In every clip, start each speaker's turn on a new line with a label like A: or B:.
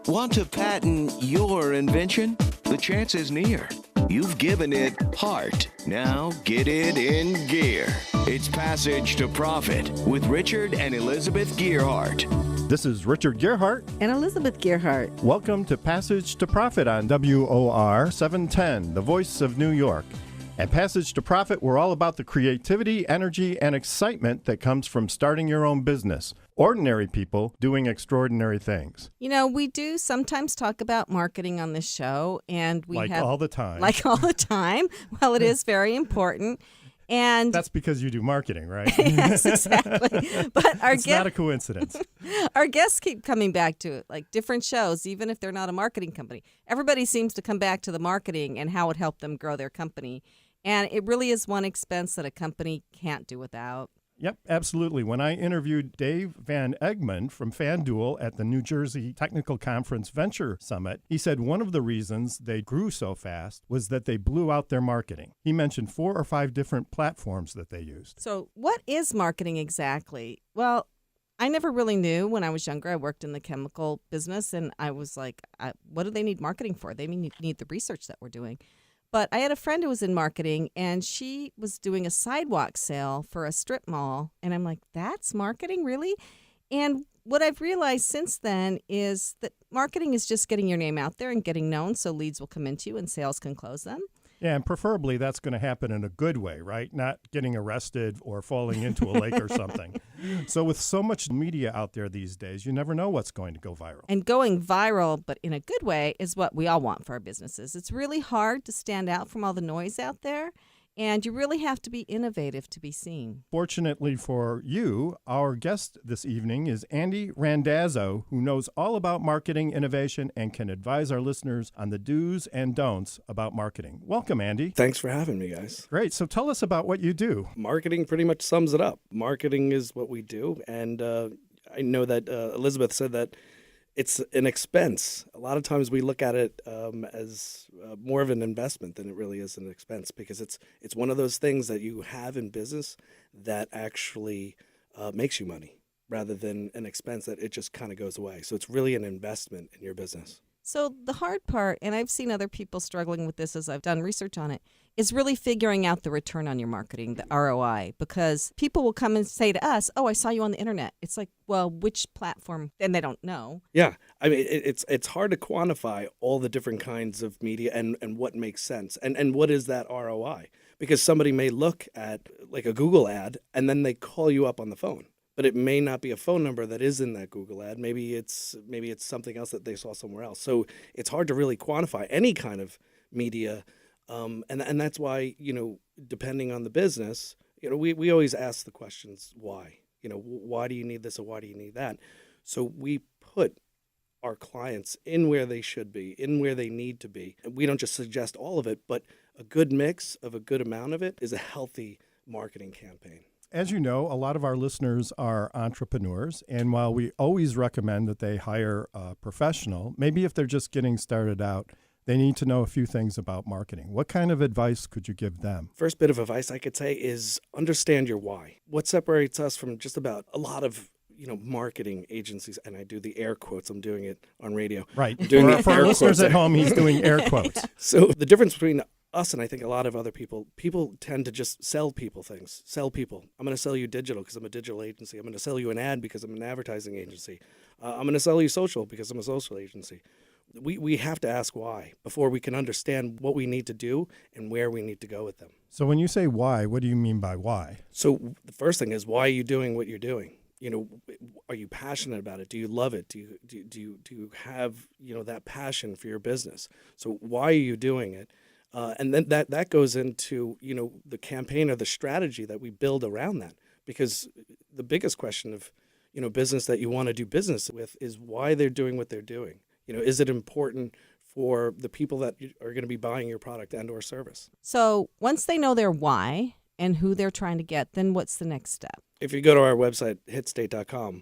A: Want to patent your invention? The chance is near. You've given it heart. Now get it in gear. It's Passage to Profit with Richard and Elizabeth Gerhart.
B: This is Richard Gerhart
C: and Elizabeth Gerhart.
B: Welcome to Passage to Profit on WOR 710, the voice of New York. At Passage to Profit, we're all about the creativity, energy, and excitement that comes from starting your own business. Ordinary people doing extraordinary things.
C: You know, we do sometimes talk about marketing on this show, and we have
B: all the time.
C: Like all the time. Well, it is very important. And
B: that's because you do marketing, right?
C: Yes, exactly. But
B: it's not a coincidence.
C: Our guests keep coming back to it, like different shows, even if they're not a marketing company. Everybody seems to come back to the marketing and how it helped them grow their company. And it really is one expense that a company can't do without.
B: Yep, absolutely. When I interviewed Dave Van Egmond from FanDuel at the New Jersey Technical Conference Venture Summit, he said one of the reasons they grew so fast was that they blew out their marketing. He mentioned 4 or 5 different platforms that they used.
C: So what is marketing exactly? Well, I never really knew when I was younger. I worked in the chemical business, and I was like, what do they need marketing for? They need the research that we're doing. But I had a friend who was in marketing, and she was doing a sidewalk sale for a strip mall. And I'm like, that's marketing, really? And what I've realized since then is that marketing is just getting your name out there and getting known so leads will come into you and sales can close them.
B: Yeah, and preferably that's going to happen in a good way, right? Not getting arrested or falling into a lake or something. So with so much media out there these days, you never know what's going to go viral.
C: And going viral, but in a good way, is what we all want for our businesses. It's really hard to stand out from all the noise out there. And you really have to be innovative to be seen.
B: Fortunately for you, our guest this evening is Andy Randazzo, who knows all about marketing innovation and can advise our listeners on the do's and don'ts about marketing. Welcome, Andy.
D: Thanks for having me, guys.
B: Great. So tell us about what you do.
D: Marketing pretty much sums it up. Marketing is what we do. And I know that Elizabeth said that it's an expense. A lot of times we look at it as more of an investment than it really is an expense, because it's one of those things that you have in business that actually makes you money rather than an expense that it just kind of goes away. So it's really an investment in your business.
C: So the hard part, and I've seen other people struggling with this as I've done research on it, is really figuring out the return on your marketing, the ROI, because people will come and say to us, oh, I saw you on the internet. It's like, well, which platform? And they don't know.
D: Yeah. I mean, it's hard to quantify all the different kinds of media and what makes sense. And what is that ROI? Because somebody may look at like a Google ad and then they call you up on the phone. But it may not be a phone number that is in that Google ad. Maybe it's something else that they saw somewhere else. So it's hard to really quantify any kind of media, and that's why, you know, depending on the business, you know, we always ask the questions why. You know, why do you need this or why do you need that? So we put our clients in where they should be, in where they need to be. And we don't just suggest all of it, but a good mix of a good amount of it is a healthy marketing campaign.
B: As you know, a lot of our listeners are entrepreneurs, and while we always recommend that they hire a professional, maybe if they're just getting started out, they need to know a few things about marketing. What kind of advice could you give them?
D: First bit of advice I could say is understand your why. What separates us from just about a lot of, you know, marketing agencies, and I do the air quotes, I'm doing it on radio.
B: Right.
D: For
B: our listeners at home, he's doing air quotes.
D: So the difference between us and I think a lot of other people tend to just sell people things. Sell people. I'm going to sell you digital because I'm a digital agency. I'm going to sell you an ad because I'm an advertising agency. I'm going to sell you social because I'm a social agency. We have to ask why before we can understand what we need to do and where we need to go with them.
B: So when you say why, what do you mean by why?
D: So the first thing is, why are you doing what you're doing? You know, are you passionate about it? Do you love it? Do you have, you know, that passion for your business? So why are you doing it? And then that goes into, you know, the campaign or the strategy that we build around that. Because the biggest question of, you know, business that you want to do business with is why they're doing what they're doing. You know, is it important for the people that are going to be buying your product and or service?
C: So once they know their why and who they're trying to get, then what's the next step?
D: If you go to our website, HitState.com,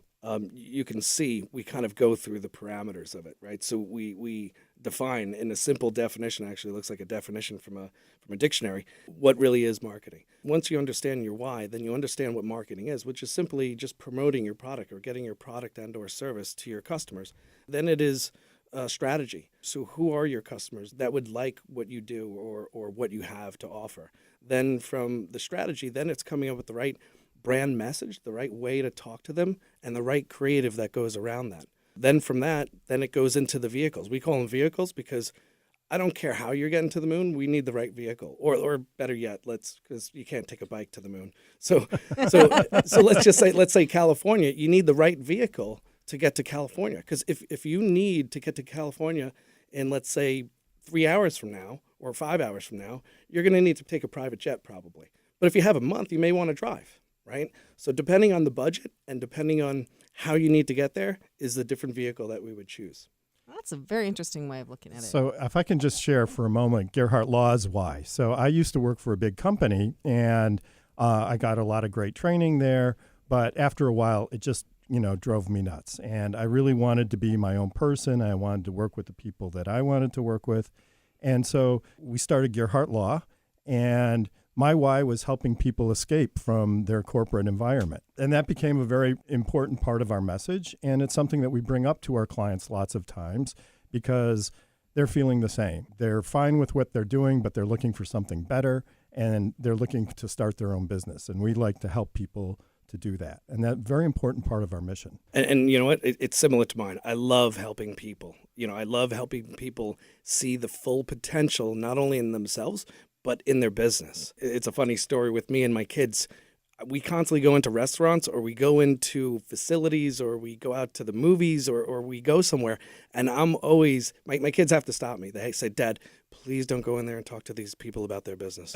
D: you can see we kind of go through the parameters of it, right? So we define in a simple definition, actually looks like a definition from a dictionary, what really is marketing. Once you understand your why, then you understand what marketing is, which is simply just promoting your product or getting your product and or service to your customers. Then it is strategy. So who are your customers that would like what you do or what you have to offer? Then from the strategy, then it's coming up with the right brand message, the right way to talk to them, and the right creative that goes around that. Then from that, then it goes into the vehicles. We call them vehicles because I don't care how you're getting to the moon. We need the right vehicle, or better yet, because you can't take a bike to the moon. So let's say California. You need the right vehicle to get to California. Because if you need to get to California in, let's say, 3 hours from now or 5 hours from now, you're going to need to take a private jet probably. But if you have a month, you may want to drive, right? So depending on the budget and depending on how you need to get there is the different vehicle that we would choose.
C: That's a very interesting way of looking at it.
B: So if I can just share for a moment, Gerhart Law's why. So I used to work for a big company, and I got a lot of great training there. But after a while, it just drove me nuts. And I really wanted to be my own person. I wanted to work with the people that I wanted to work with. And so we started Gerhart Law, and my why was helping people escape from their corporate environment. And that became a very important part of our message. And it's something that we bring up to our clients lots of times because they're feeling the same. They're fine with what they're doing, but they're looking for something better, and they're looking to start their own business. And we like to help people to do that. And that's a very important part of our mission.
D: And you know what? It's similar to mine. I love helping people. I love helping people see the full potential, not only in themselves, but in their business. It's a funny story with me and my kids. We constantly go into restaurants, or we go into facilities, or we go out to the movies, or we go somewhere. And I'm always, my kids have to stop me. They say, Dad, please don't go in there and talk to these people about their business.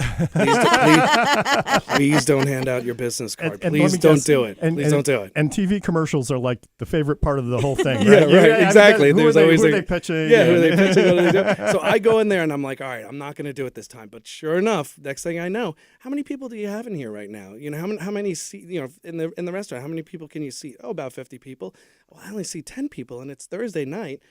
D: Please don't hand out your business card. Please don't do it. Please don't do it.
B: And TV commercials are like the favorite part of the whole thing, right?
D: Yeah, right. Exactly.
B: Who are they pitching?
D: Yeah, who are they pitching? What are they doing? So I go in there and I'm like, all right, I'm not going to do it this time. But sure enough, next thing I know, how many people do you have in here right now? How many seat, in the restaurant, how many people can you seat? Oh, about 50 people. Well, I only see 10 people, and it's Thursday night.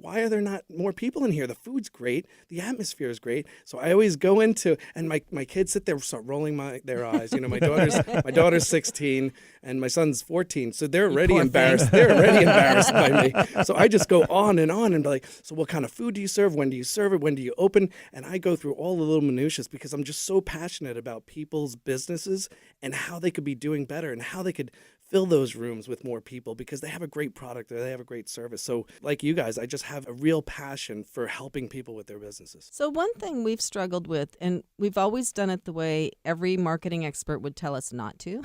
D: Why are there not more people in here? The food's great. The atmosphere is great. So I always go into, and my kids sit there, start rolling their eyes. My daughter's 16, and my son's 14. So they're already embarrassed. They're already embarrassed by me. So I just go on and be like, so what kind of food do you serve? When do you serve it? When do you open? And I go through all the little minutiae because I'm just so passionate about people's businesses and how they could be doing better and how they could fill those rooms with more people because they have a great product or they have a great service. So like you guys, I just have a real passion for helping people with their businesses.
C: So one thing we've struggled with, and we've always done it the way every marketing expert would tell us not to,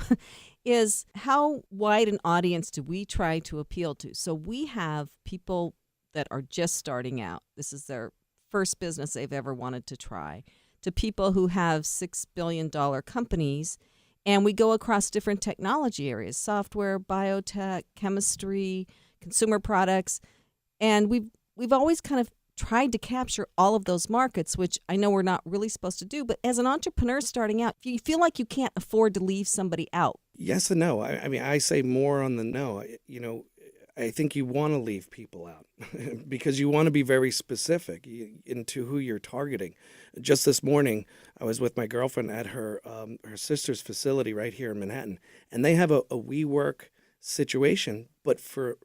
C: is how wide an audience do we try to appeal to? So we have people that are just starting out. This is their first business they've ever wanted to try, to people who have $6 billion companies. And we go across different technology areas, software, biotech, chemistry, consumer products. And we've always kind of tried to capture all of those markets, which I know we're not really supposed to do. But as an entrepreneur starting out, you feel like you can't afford to leave somebody out.
D: Yes and no. I mean, I say more on the no. I think you want to leave people out because you want to be very specific into who you're targeting. Just this morning, I was with my girlfriend at her sister's facility right here in Manhattan, and they have a WeWork situation, but for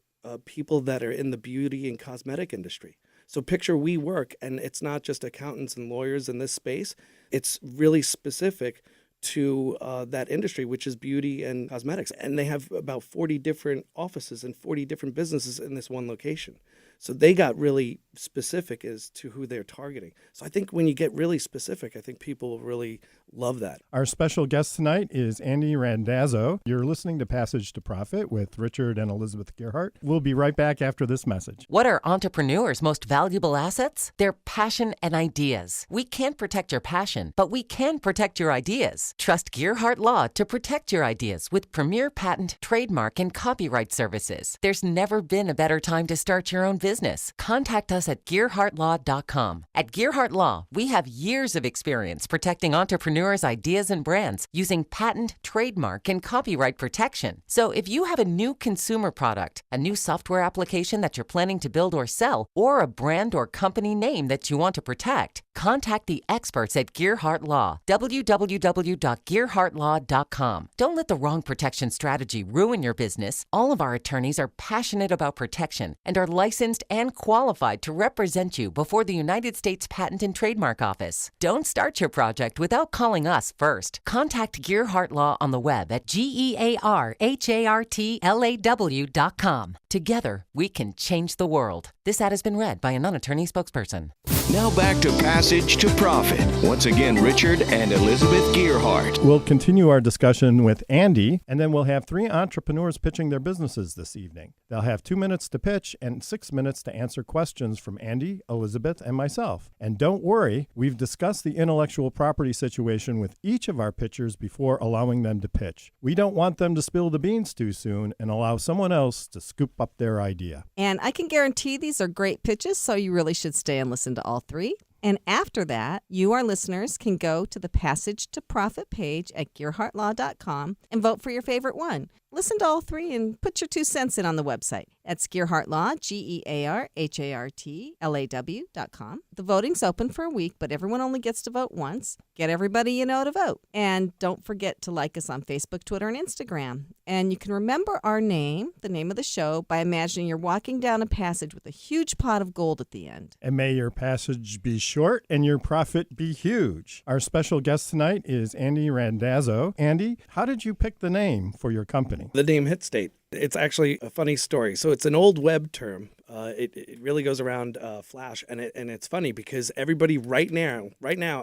D: people that are in the beauty and cosmetic industry. So picture WeWork, and it's not just accountants and lawyers in this space. It's really specific to that industry, which is beauty and cosmetics. And they have about 40 different offices and 40 different businesses in this one location. So they got really specific as to who they're targeting. So I think when you get really specific, I think people will really love that.
B: Our special guest tonight is Andy Randazzo. You're listening to Passage to Profit with Richard and Elizabeth Gerhart. We'll be right back after this message.
E: What are entrepreneurs' most valuable assets? Their passion and ideas. We can't protect your passion, but we can protect your ideas. Trust Gerhart Law to protect your ideas with premier patent, trademark, and copyright services. There's never been a better time to start your own business. Contact us us at GerhartLaw.com. At Gerhart Law, we have years of experience protecting entrepreneurs' ideas and brands using patent, trademark, and copyright protection. So if you have a new consumer product, a new software application that you're planning to build or sell, or a brand or company name that you want to protect, contact the experts at Gerhart Law. www.gerhartlaw.com. Don't let the wrong protection strategy ruin your business. All of our attorneys are passionate about protection and are licensed and qualified to represent you before the United States Patent and Trademark Office. Don't start your project without calling us first. Contact Gerhart Law on the web at GEARHARTLAW.com. Together, we can change the world. This ad has been read by a non-attorney spokesperson.
A: Now back to Passage to Profit. Once again, Richard and Elizabeth Gerhart.
B: We'll continue our discussion with Andy, and then we'll have 3 entrepreneurs pitching their businesses this evening. They'll have 2 minutes to pitch and 6 minutes to answer questions from Andy, Elizabeth, and myself. And don't worry, we've discussed the intellectual property situation with each of our pitchers before allowing them to pitch. We don't want them to spill the beans too soon and allow someone else to scoop up their idea.
C: And I can guarantee these are great pitches, so you really should stay and listen to all 3. And after that, you, our listeners, can go to the Passage to Profit page at GerhartLaw.com and vote for your favorite one. Listen to all 3 and put your 2 cents in on the website. That's Gerhart Law, GEARHARTLAW.com. The voting's open for a week, but everyone only gets to vote once. Get everybody you know to vote. And don't forget to like us on Facebook, Twitter, and Instagram. And you can remember our name, the name of the show, by imagining you're walking down a passage with a huge pot of gold at the end.
B: And may your passage be short and your profit be huge. Our special guest tonight is Andy Randazzo. Andy, how did you pick the name for your company?
D: The name HitState. It's actually a funny story. So it's an old web term. It really goes around Flash, and it's funny because everybody right now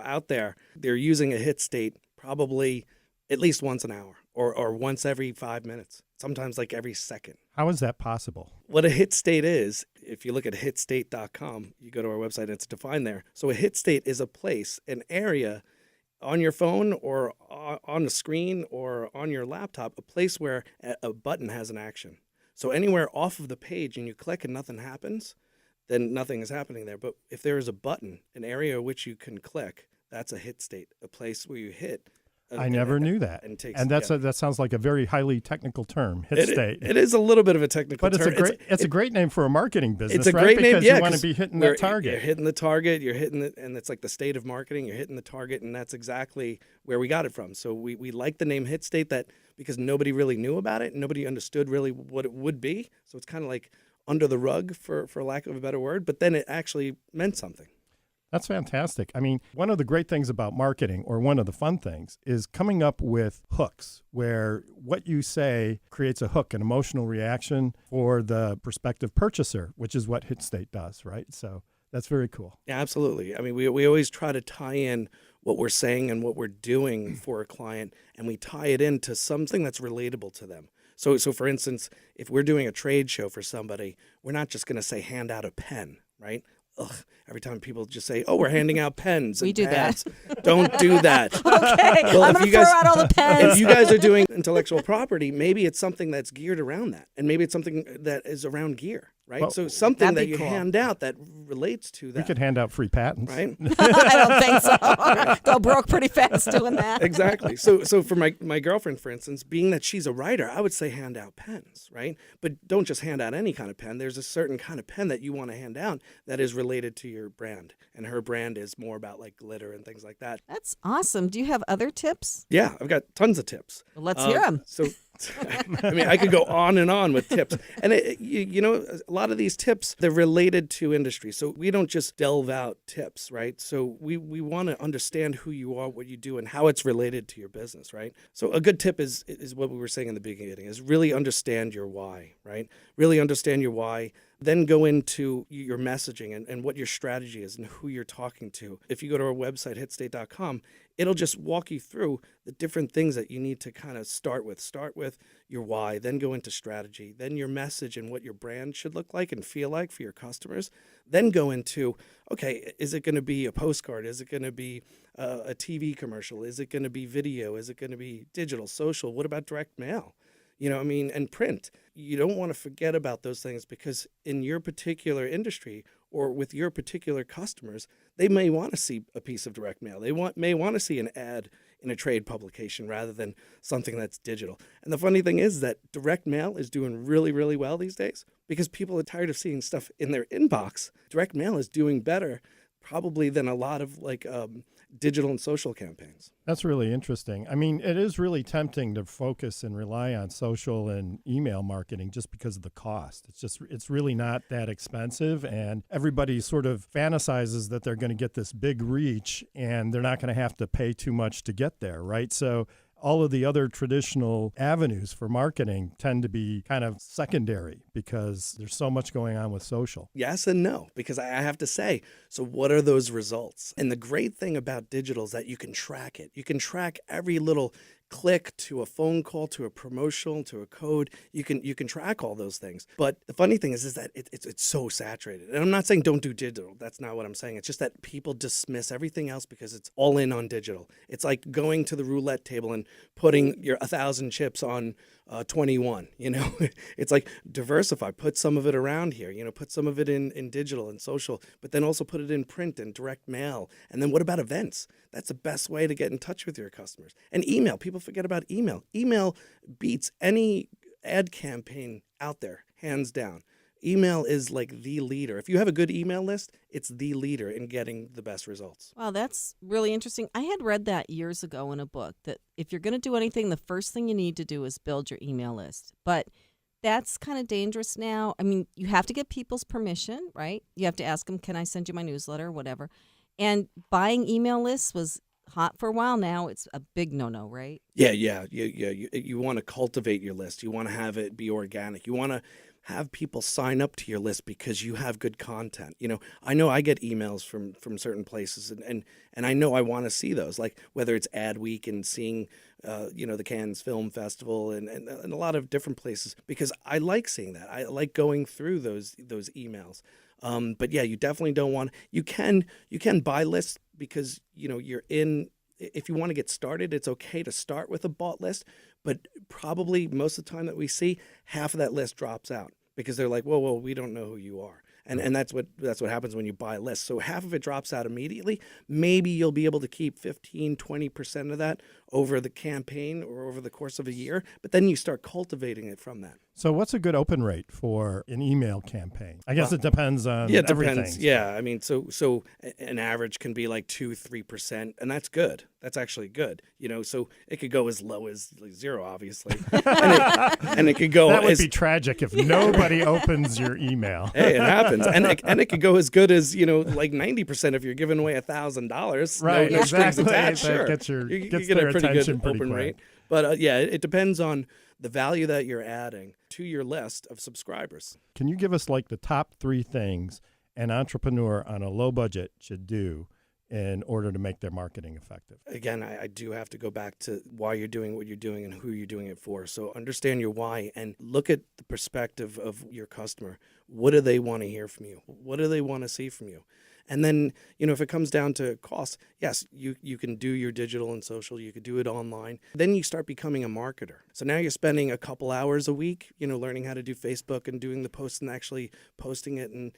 D: out there, they're using a hit state probably at least once an hour or once every 5 minutes, sometimes like every second.
B: How is that possible?
D: What a hit state is, if you look at HitState.com, you go to our website, it's defined there. So a hit state is a place, an area on your phone or on the screen or on your laptop, a place where a button has an action. So anywhere off of the page and you click and nothing happens, then nothing is happening there. But if there is a button, an area which you can click, that's a hit state, a place where you hit.
B: I never knew that. And that sounds like a very highly technical term, hit state.
D: It is a little bit of a technical term.
B: But it's a great name for a marketing business,
D: it's a
B: right?
D: Great name,
B: because
D: yeah,
B: you want to be hitting that target.
D: You're hitting the target, and it's like the state of marketing. You're hitting the target, and that's exactly where we got it from. So we like the name HitState because nobody really knew about it, and nobody understood really what it would be. So it's kind of like under the rug, for lack of a better word, but then it actually meant something.
B: That's fantastic. I mean, one of the great things about marketing, or one of the fun things, is coming up with hooks where what you say creates a hook, an emotional reaction for the prospective purchaser, which is what HitState does, right? So that's very cool.
D: Yeah, absolutely. I mean, we always try to tie in what we're saying and what we're doing for a client, and we tie it into something that's relatable to them. So for instance, if we're doing a trade show for somebody, we're not just going to say hand out a pen, right? Ugh, every time people just say, "Oh, we're handing out pens," and
C: we do
D: pads.
C: that.
D: Don't do that.
C: Okay,
D: well,
C: I'm going to throw out all the pens.
D: If you guys are doing intellectual property, maybe it's something that's geared around that, and maybe it's something that is around gear, right?
B: Well,
D: so something that you
C: cool.
D: hand out that relates to that.
B: We could hand out free patents.
D: Right?
C: I don't think so. Go broke pretty fast doing that.
D: Exactly. So for my girlfriend, for instance, being that she's a writer, I would say hand out pens, right? But don't just hand out any kind of pen. There's a certain kind of pen that you want to hand out that is related to your brand. And her brand is more about like glitter and things like that.
C: That's awesome. Do you have other tips?
D: Yeah, I've got tons of tips.
C: Well, let's hear them.
D: So, I mean, I could go on and on with tips. And, you know, a lot of these tips, they're related to industry. So we don't just delve out tips, right? So we want to understand who you are, what you do, and how it's related to your business, right? So a good tip is what we were saying in the beginning, is really understand your why, right? Really understand your why. Then go into your messaging and what your strategy is and who you're talking to. If you go to our website, hitstate.com, it'll just walk you through the different things that you need to kind of start with. Start with your why, then go into strategy, then your message and what your brand should look like and feel like for your customers. Then go into, okay, is it going to be a postcard? Is it going to be a TV commercial? Is it going to be video? Is it going to be digital, social? What about direct mail? You know what I mean? And print. You don't want to forget about those things, because in your particular industry or with your particular customers, they may want to see a piece of direct mail. They may want to see an ad in a trade publication rather than something that's digital. And the funny thing is that direct mail is doing really, really well these days because people are tired of seeing stuff in their inbox. Direct mail is doing better probably than a lot of digital and social campaigns.
B: That's really interesting. I mean, it is really tempting to focus and rely on social and email marketing just because of the cost. It's really not that expensive, and everybody sort of fantasizes that they're going to get this big reach and they're not going to have to pay too much to get there, right? So all of the other traditional avenues for marketing tend to be kind of secondary because there's so much going on with social.
D: Yes and no, because I have to say, so what are those results? And the great thing about digital is that you can track it. You can track every little click to a phone call, to a promotional, to a code. You can track all those things. But the funny thing is that it's so saturated. And I'm not saying don't do digital. That's not what I'm saying. It's just that people dismiss everything else because it's all in on digital. It's like going to the roulette table and putting your 1,000 chips on 21. It's like diversify, put some of it around here, put some of it in digital and social, but then also put it in print and direct mail. And then what about events? That's the best way to get in touch with your customers. And email, people forget about email. Email beats any ad campaign out there, hands down. Email is like the leader. If you have a good email list, it's the leader in getting the best results.
C: Wow, that's really interesting. I had read that years ago in a book that if you're going to do anything, the first thing you need to do is build your email list. But that's kind of dangerous now. I mean, you have to get people's permission, right? You have to ask them, can I send you my newsletter or whatever? And buying email lists was hot for a while. Now it's a big no-no, right?
D: Yeah. You want to cultivate your list. You want to have it be organic. You want to have people sign up to your list because you have good content. I know I get emails from certain places, and I know I want to see those, like whether it's Ad Week and seeing, the Cannes Film Festival and a lot of different places, because I like seeing that. I like going through those emails. But yeah, you definitely don't want. You can buy lists because you're in. If you want to get started, it's okay to start with a bought list, but probably most of the time that we see, half of that list drops out because they're like, whoa, we don't know who you are. And that's what happens when you buy a list. So half of it drops out immediately. Maybe you'll be able to keep 15, 20% of that over the campaign or over the course of a year, but then you start cultivating it from that.
B: So what's a good open rate for an email campaign? I guess it depends on everything.
D: Depends. Yeah, I mean, so an average can be like 2-3%, and that's good. That's actually good. So it could go as low as like 0, obviously, and it could go.
B: That would be tragic if nobody opens your email.
D: Hey, it happens, and it could go as good as like 90% if you're giving away $1,000.
B: Right,
D: no strings attached.
B: Sure,
D: Gets
B: you
D: get
B: their
D: a pretty
B: attention
D: good
B: pretty
D: open
B: quick.
D: rate. But it depends on the value that you're adding to your list of subscribers.
B: Can you give us like the top 3 things an entrepreneur on a low budget should do in order to make their marketing effective?
D: Again, I do have to go back to why you're doing what you're doing and who you're doing it for. So understand your why and look at the perspective of your customer. What do they want to hear from you? What do they want to see from you? And then, if it comes down to cost, yes, you can do your digital and social, you could do it online. Then you start becoming a marketer. So now you're spending a couple hours a week, learning how to do Facebook and doing the posts and actually posting it and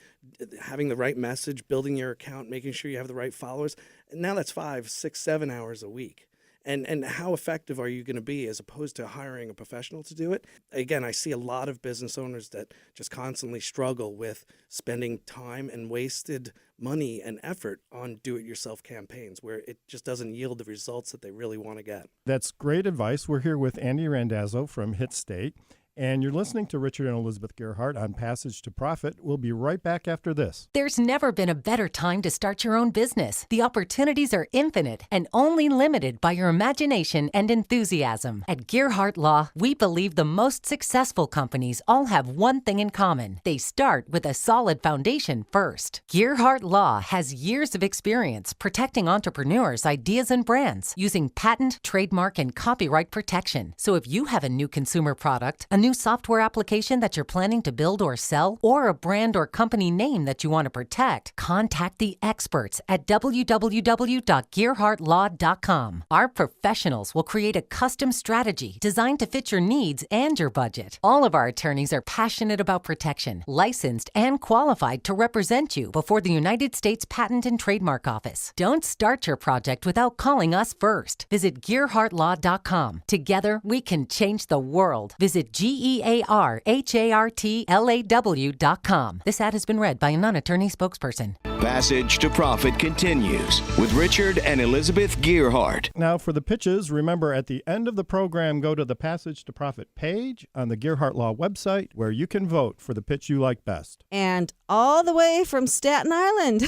D: having the right message, building your account, making sure you have the right followers. And now that's 5, 6, 7 hours a week. And how effective are you going to be as opposed to hiring a professional to do it? Again, I see a lot of business owners that just constantly struggle with spending time and wasted money and effort on do-it-yourself campaigns where it just doesn't yield the results that they really want to get.
B: That's great advice. We're here with Andy Randazzo from HitState, and you're listening to Richard and Elizabeth Gerhart on Passage to Profit. We'll be right back after this.
E: There's never been a better time to start your own business. The opportunities are infinite and only limited by your imagination and enthusiasm. At Gerhart Law, we believe the most successful companies all have one thing in common. They start with a solid foundation first. Gerhart Law has years of experience protecting entrepreneurs' ideas and brands using patent, trademark, and copyright protection. So if you have a new consumer product, a new new software application that you're planning to build or sell, or a brand or company name that you want to protect? Contact the experts at www.gerhartlaw.com. Our professionals will create a custom strategy designed to fit your needs and your budget. All of our attorneys are passionate about protection, licensed and qualified to represent you before the United States Patent and Trademark Office. Don't start your project without calling us first. Visit GerhartLaw.com. Together, we can change the world. Visit GerhartLaw.com. This ad has been read by a non-attorney spokesperson.
A: Passage to Profit continues with Richard and Elizabeth Gerhart.
B: Now, for the pitches, remember at the end of the program, go to the Passage to Profit page on the Gerhart Law website where you can vote for the pitch you like best.
C: And all the way from Staten Island,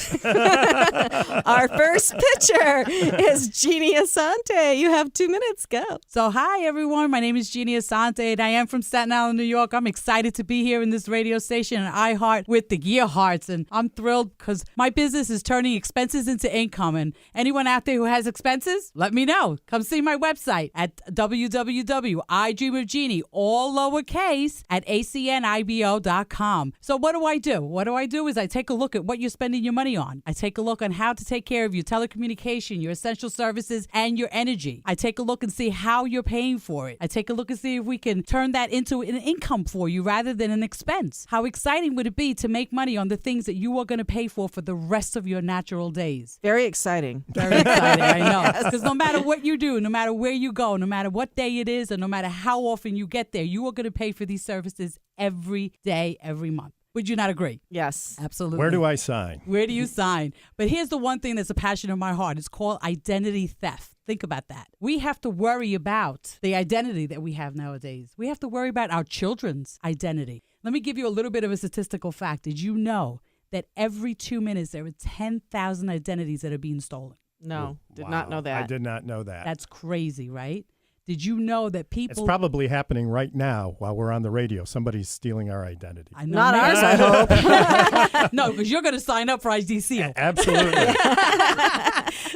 C: our first pitcher is Jeannie Asante. You have 2 minutes. Go.
F: So, hi, everyone. My name is Jeannie Asante, and I am from Staten Island, New York. I'm excited to be here in this radio station and Iheart with the Gerharts, and I'm thrilled because my business is turning expenses into income. And anyone out there who has expenses, let me know. Come see my website at www.idreamofjeannie, all lowercase, at acnibo.com. So what do? What I do is I take a look at what you're spending your money on. I take a look on how to take care of your telecommunication, your essential services, and your energy. I take a look and see how you're paying for it. I take a look and see if we can turn that into an income for you rather than an expense. How exciting would it be to make money on the things that you are going to pay for the rest of your natural days?
C: Very exciting.
F: Very exciting, I know. Because no matter what you do, no matter where you go, no matter what day it is, and no matter how often you get there, you are going to pay for these services every day, every month. Would you not agree?
C: Yes.
F: Absolutely.
B: Where do I sign?
F: Where do you sign? But here's the one thing that's a passion of my heart. It's called identity theft. Think about that. We have to worry about the identity that we have nowadays. We have to worry about our children's identity. Let me give you a little bit of a statistical fact. Did you know that every 2 minutes there are 10,000 identities that are being stolen?
C: No, did not know that.
B: I did not know that.
F: That's crazy, right? Did you know that people...
B: It's probably happening right now while we're on the radio. Somebody's stealing our identity.
F: I know
C: Not
F: me.
C: ours, I hope.
F: No, because you're going to sign up for ID Seal.
B: Absolutely.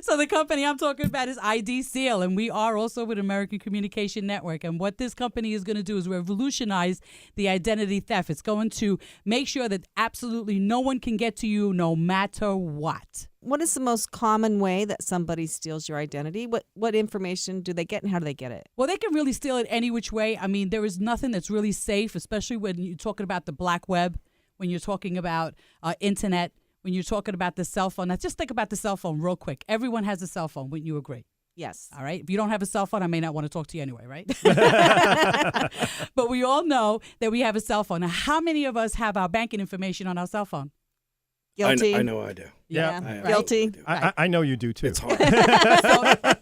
F: So the company I'm talking about is ID Seal, and we are also with American Communication Network. And what this company is going to do is revolutionize the identity theft. It's going to make sure that absolutely no one can get to you no matter what.
C: What is the most common way that somebody steals your identity? What information do they get and how do they get it?
F: Well, they can really steal it any which way. I mean, there is nothing that's really safe, especially when you're talking about the black web, when you're talking about internet, when you're talking about the cell phone. Now, just think about the cell phone real quick. Everyone has a cell phone. Wouldn't you agree?
C: Yes.
F: All right. If you don't have a cell phone, I may not want to talk to you anyway, right? But we all know that we have a cell phone. Now, how many of us have our banking information on our cell phone?
C: Guilty.
D: I know I do.
B: Yeah.
D: I
C: Guilty.
D: absolutely do.
B: I know you do too.
D: It's hard.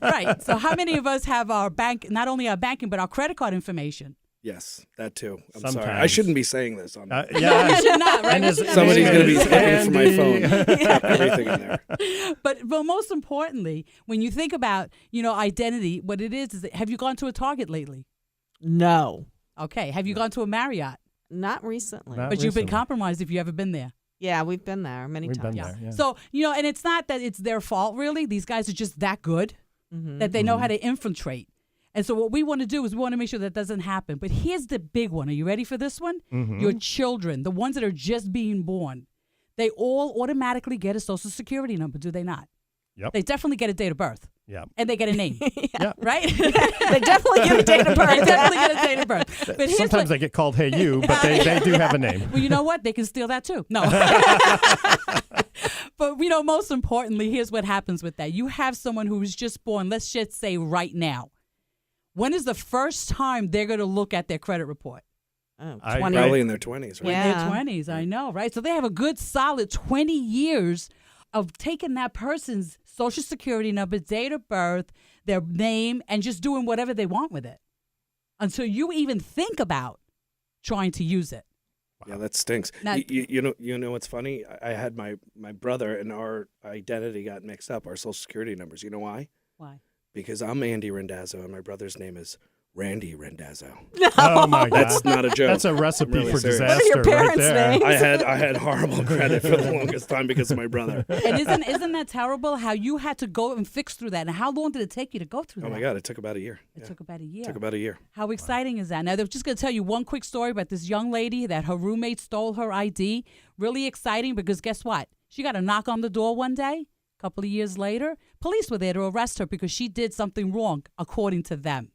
F: Right. So how many of us have our bank, not only our banking, but our credit card information?
D: Yes, that too. I'm
B: Sometimes.
D: sorry. I shouldn't be saying this on
B: Yeah.
F: You should not, right?
B: And
F: You
B: is-
F: should not.
D: Somebody's going to be looking for my
B: Andy.
D: phone. Everything in there.
F: But most importantly, when you think about, identity, what it is that, have you gone to a Target lately?
C: No.
F: Okay. Have you gone to a Marriott?
C: Not recently.
B: Not
F: But you've been
B: recently.
F: compromised if you ever been there.
C: Yeah, we've been there many
B: We've
C: times.
B: been there. Yeah.
F: So, and it's not that it's their fault, really. These guys are just that good that they know how to infiltrate. And so what we want to do is we want to make sure that doesn't happen. But here's the big one. Are you ready for this one? Your children, the ones that are just being born, they all automatically get a social security number, do they not?
B: Yep.
F: They definitely get a date of birth.
B: Yeah.
F: And they get a name.
B: Yeah.
F: Right?
C: They definitely get a date of birth.
F: They definitely get a date of birth. But here's
B: Sometimes
F: what,
B: they get called Hey You, but they do have a name.
F: well, you know what? They can steal that too. No. But, most importantly, here's what happens with that. You have someone who was just born, let's just say right now. When is the first time they're going to look at their credit report?
C: Oh,
B: I-
C: 20.
D: Probably in their 20s, right?
C: Yeah.
F: In their 20s, I know, right? So they have a good solid 20 years of taking that person's social security number, date of birth, their name, and just doing whatever they want with it until you even think about trying to use it.
D: Yeah, that stinks.
F: Now-
D: You know what's funny? I had my brother and our identity got mixed up, our social security numbers. You know why?
F: Why?
D: Because I'm Andy Randazzo and my brother's name is Randy Randazzo.
B: Oh my God.
D: That's not a joke.
B: That's a recipe
D: I'm really
B: for
D: serious.
B: disaster
C: What are your
B: right
C: parents'
B: there.
C: names?
D: I had horrible credit for the longest time because of my brother.
F: And isn't that terrible how you had to go and fix through that? And how long did it take you to go through that?
D: Oh my God, it took about a year.
F: It took about a year.
D: Took about a year.
F: How exciting is that? Now, they're just going to tell you one quick story about this young lady that her roommate stole her ID. Really exciting because guess what? She got a knock on the door one day. A couple of years later, police were there to arrest her because she did something wrong, according to them.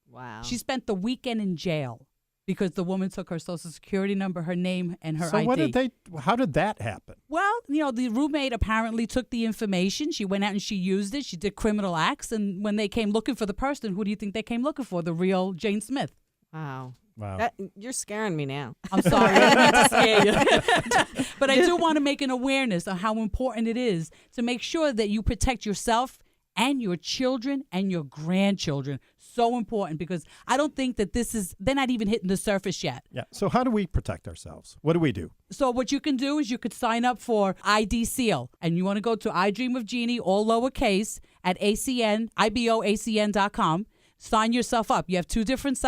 C: Wow.
F: She spent the weekend in jail because the woman took her social security number, her name, and her ID.
B: So how did that happen?
F: Well, the roommate apparently took the information. She went out and she used it. She did criminal acts. And when they came looking for the person, who do you think they came looking for? The real Jane Smith.
C: Wow.
B: Wow.
C: You're scaring me now.
F: I'm sorry. I didn't mean to scare you. But I do want to make an awareness of how important it is to make sure that you protect yourself and your children and your grandchildren. So important because I don't think that they're not even hitting the surface yet.
B: Yeah. So how do we protect ourselves? What do we do?
F: So what you can do is you could sign up for ID Seal, and you want to go to I Dream of Jeannie, all lowercase, at IBOACN.com. Sign yourself up. You have two different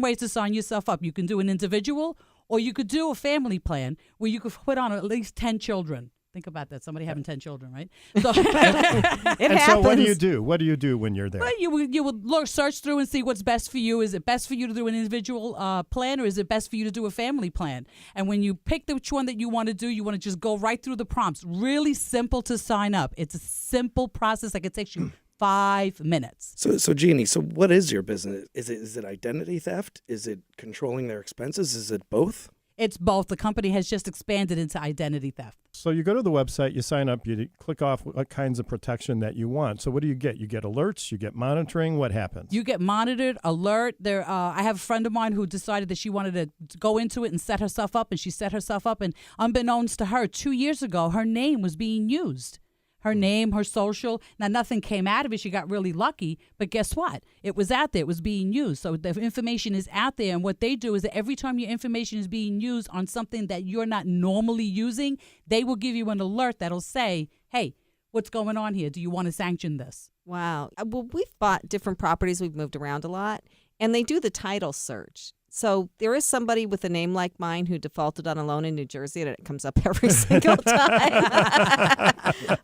F: ways to sign yourself up. You can do an individual, or you could do a family plan where you could put on at least 10 children. Think about that. Somebody having 10 children, right? So,
C: It happens.
B: So what do you do? What do you do when you're there?
F: well, you would search through and see what's best for you. Is it best for you to do an individual plan, or is it best for you to do a family plan? And when you pick which one that you want to do, you want to just go right through the prompts. Really simple to sign up. It's a simple process. Like it takes you 5 minutes.
D: So Jeannie, what is your business? Is it identity theft? Is it controlling their expenses? Is it both?
F: It's both. The company has just expanded into identity theft.
B: So you go to the website, you sign up, you click off what kinds of protection that you want. So what do you get? You get alerts, you get monitoring. What happens?
F: You get monitored, alert. I have a friend of mine who decided that she wanted to go into it and set herself up, and she set herself up. And unbeknownst to her, 2 years ago, her name was being used. Her name, her social. Now, nothing came out of it. She got really lucky. But guess what? It was out there. It was being used. So the information is out there. And what they do is that every time your information is being used on something that you're not normally using, they will give you an alert that'll say, hey, what's going on here? Do you want to sanction this?
C: Wow. Well, we've bought different properties. We've moved around a lot, and they do the title search. So there is somebody with a name like mine who defaulted on a loan in New Jersey, and it comes up every single time.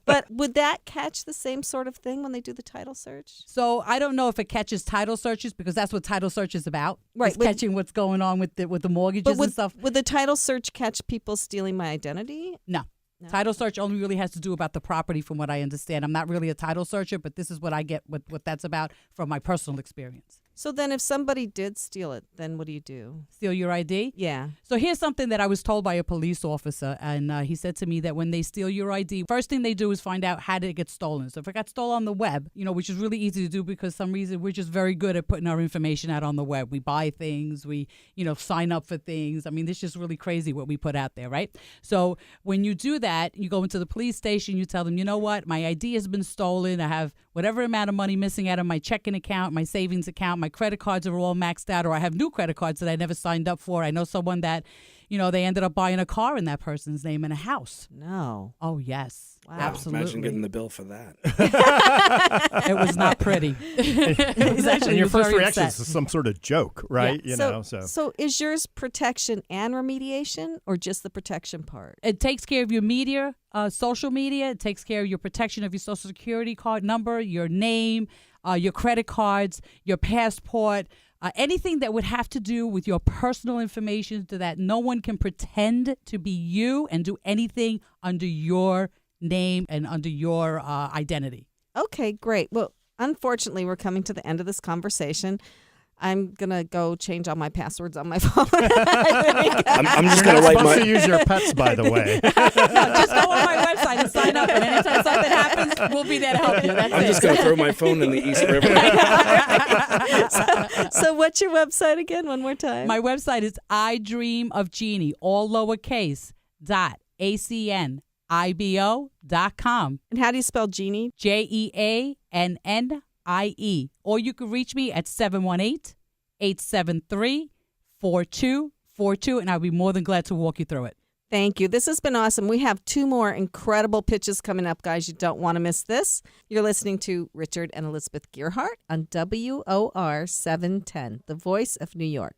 C: But would that catch the same sort of thing when they do the title search?
F: So I don't know if it catches title searches because that's what title search is about.
C: Right,
F: It's catching what's going on with the mortgages
C: But
F: and stuff.
C: would the title search catch people stealing my identity?
F: No. Title search only really has to do about the property from what I understand. I'm not really a title searcher, but this is what I get, what that's about from my personal experience.
C: So then if somebody did steal it, then what do you do?
F: Steal your ID?
C: Yeah.
F: So here's something that I was told by a police officer, and he said to me that when they steal your ID, first thing they do is find out how did it get stolen. So if it got stolen on the web, which is really easy to do because some reason we're just very good at putting our information out on the web. We buy things, we, sign up for things. I mean, it's just really crazy what we put out there, right? So when you do that, you go into the police station, you tell them, you know what, my ID has been stolen. I have whatever amount of money missing out of my checking account, my savings account, my credit cards are all maxed out, or I have new credit cards that I never signed up for. I know someone that, they ended up buying a car in that person's name and a house.
C: No.
F: Oh, yes.
C: Wow.
F: Absolutely.
D: Imagine getting the bill for that.
F: It was not pretty.
B: And your first reaction is some sort of joke, right?
C: Yeah. So is yours protection and remediation, or just the protection part?
F: It takes care of your media, social media. It takes care of your protection of your social security card number, your name, your credit cards, your passport, anything that would have to do with your personal information so that no one can pretend to be you and do anything under your name and under your identity.
C: Okay, great. Well, unfortunately, we're coming to the end of this conversation. I'm going to go change all my passwords on my phone.
D: I'm just
B: You're
D: going to
B: not
D: write
B: supposed
D: my...
B: to use your pets, by the way.
F: No, just go on my website and sign up. And anytime something happens, we'll be there to help you. That's
D: I'm
F: it.
D: just going to throw my phone in the East River.
C: So what's your website again? One more time.
F: My website is idreamofjeannie, all lowercase, .acnibo.com.
C: And how do you spell Jeannie?
F: JeanNnie. Or you can reach me at 718-873-4242, and I'll be more than glad to walk you through it.
C: Thank you. This has been awesome. We have 2 more incredible pitches coming up, guys. You don't want to miss this. You're listening to Richard and Elizabeth Gerhart on WOR 710, the voice of New York.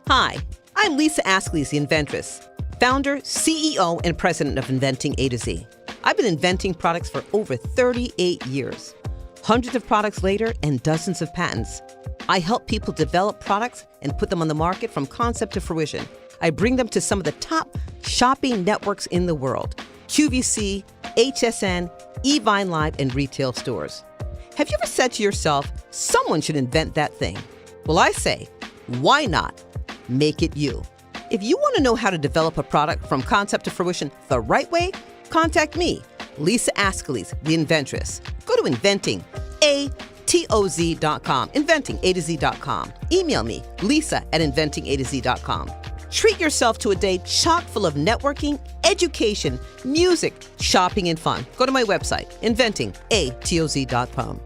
G: Hi, I'm Lisa Askley's the inventress, founder, CEO, and president of Inventing A to Z. I've been inventing products for over 38 years. Hundreds of products later and dozens of patents. I help people develop products and put them on the market from concept to fruition. I bring them to some of the top shopping networks in the world: QVC, HSN, eVine Live, and retail stores. Have you ever said to yourself, someone should invent that thing? Well, I say, why not? Make it you. If you want to know how to develop a product from concept to fruition the right way, contact me, Lisa Askley's the inventress. Go to inventingatoz.com, inventingatoz.com. Email me, lisa@inventingatoz.com. Treat yourself to a day chock full of networking, education, music, shopping, and fun. Go to my website, inventingatoz.com.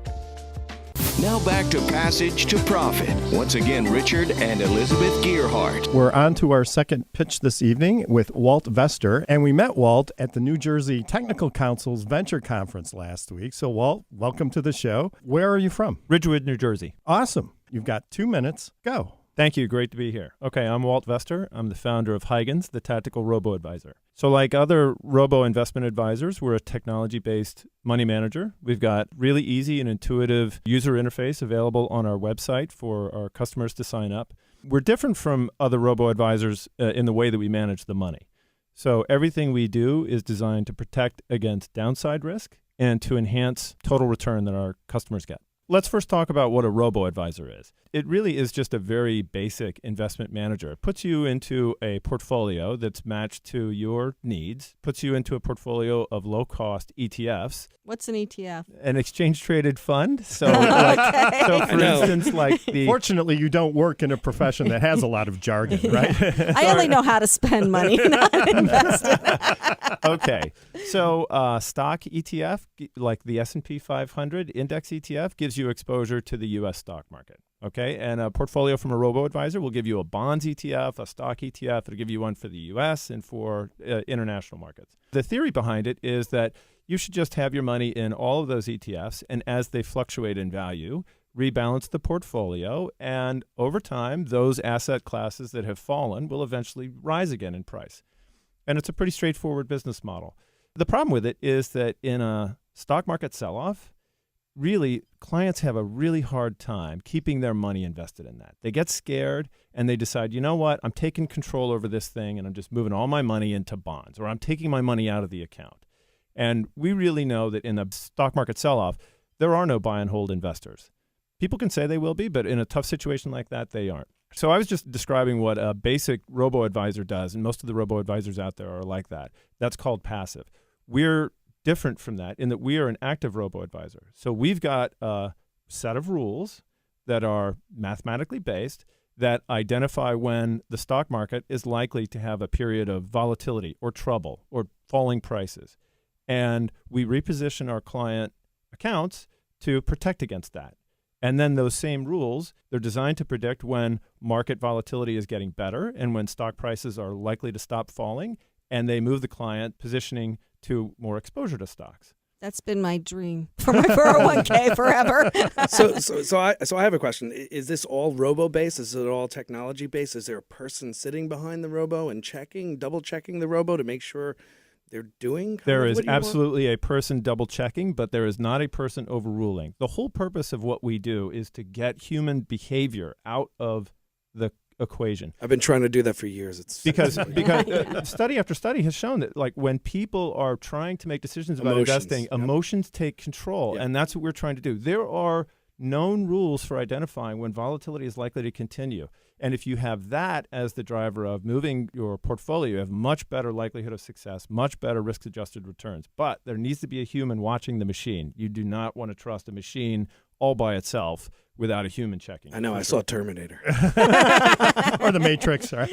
A: Now back to Passage to Profit. Once again, Richard and Elizabeth Gerhart.
B: We're on to our second pitch this evening with Walt Vester, and we met Walt at the New Jersey Technical Council's Venture Conference last week. So, Walt, welcome to the show. Where are you from?
H: Ridgewood, New Jersey.
B: Awesome. You've got 2 minutes. Go.
H: Thank you. Great to be here. Okay, I'm Walt Vester. I'm the founder of Huygens, the tactical robo-advisor. So like other robo-investment advisors, we're a technology-based money manager. We've got really easy and intuitive user interface available on our website for our customers to sign up. We're different from other robo-advisors in the way that we manage the money. So everything we do is designed to protect against downside risk and to enhance total return that our customers get. Let's first talk about what a robo-advisor is. It really is just a very basic investment manager. It puts you into a portfolio that's matched to your needs, puts you into a portfolio of low-cost ETFs.
C: What's an ETF?
H: An exchange-traded fund. So, so for instance, like the...
B: Fortunately, you don't work in a profession that has a lot of jargon, right?
C: I only know how to spend money, not invest it.
H: Okay. So stock ETF, like the S&P 500 index ETF, gives you exposure to the U.S. stock market. Okay, and a portfolio from a robo-advisor will give you a bonds ETF, a stock ETF. It'll give you one for the U.S. and for international markets. The theory behind it is that you should just have your money in all of those ETFs, and as they fluctuate in value, rebalance the portfolio, and over time, those asset classes that have fallen will eventually rise again in price. And it's a pretty straightforward business model. The problem with it is that in a stock market sell-off, really, clients have a really hard time keeping their money invested in that. They get scared and they decide, you know what, I'm taking control over this thing and I'm just moving all my money into bonds, or I'm taking my money out of the account. And we really know that in a stock market sell-off, there are no buy and hold investors. People can say they will be, but in a tough situation like that, they aren't. So I was just describing what a basic robo-advisor does, and most of the robo-advisors out there are like that. That's called passive. We're different from that in that we are an active robo-advisor. So we've got a set of rules that are mathematically based that identify when the stock market is likely to have a period of volatility or trouble or falling prices. And we reposition our client accounts to protect against that. And then those same rules, they're designed to predict when market volatility is getting better and when stock prices are likely to stop falling, and they move the client positioning to more exposure to stocks.
C: That's been my dream for my 401k forever.
D: So I have a question. Is this all robo-based? Is it all technology-based? Is there a person sitting behind the robo and double-checking the robo to make sure they're doing?
H: There is absolutely a person double-checking, but there is not a person overruling. The whole purpose of what we do is to get human behavior out of the equation.
D: I've been trying to do that for years.
H: Because study after study has shown that like when people are trying to make decisions about investing, emotions take control, and that's what we're trying to do. There are known rules for identifying when volatility is likely to continue. And if you have that as the driver of moving your portfolio, you have much better likelihood of success, much better risk-adjusted returns. But there needs to be a human watching the machine. You do not want to trust a machine all by itself without a human checking.
D: I know. I saw Terminator.
B: Or the Matrix, right?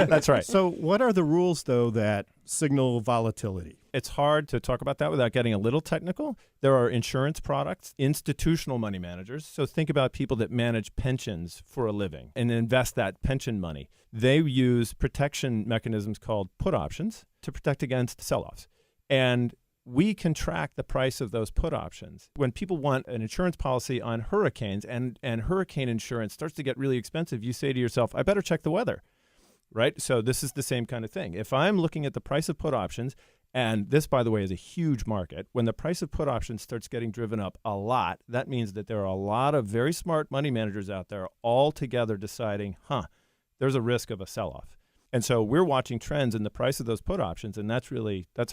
H: That's right.
B: So what are the rules, though, that signal volatility?
H: It's hard to talk about that without getting a little technical. There are insurance products, institutional money managers. So think about people that manage pensions for a living and invest that pension money. They use protection mechanisms called put options to protect against sell-offs. And we can track the price of those put options. When people want an insurance policy on hurricanes and hurricane insurance starts to get really expensive, you say to yourself, I better check the weather, right? So this is the same kind of thing. If I'm looking at the price of put options, and this, by the way, is a huge market, when the price of put options starts getting driven up a lot, that means that there are a lot of very smart money managers out there all together deciding, there's a risk of a sell-off. And so we're watching trends in the price of those put options, and that's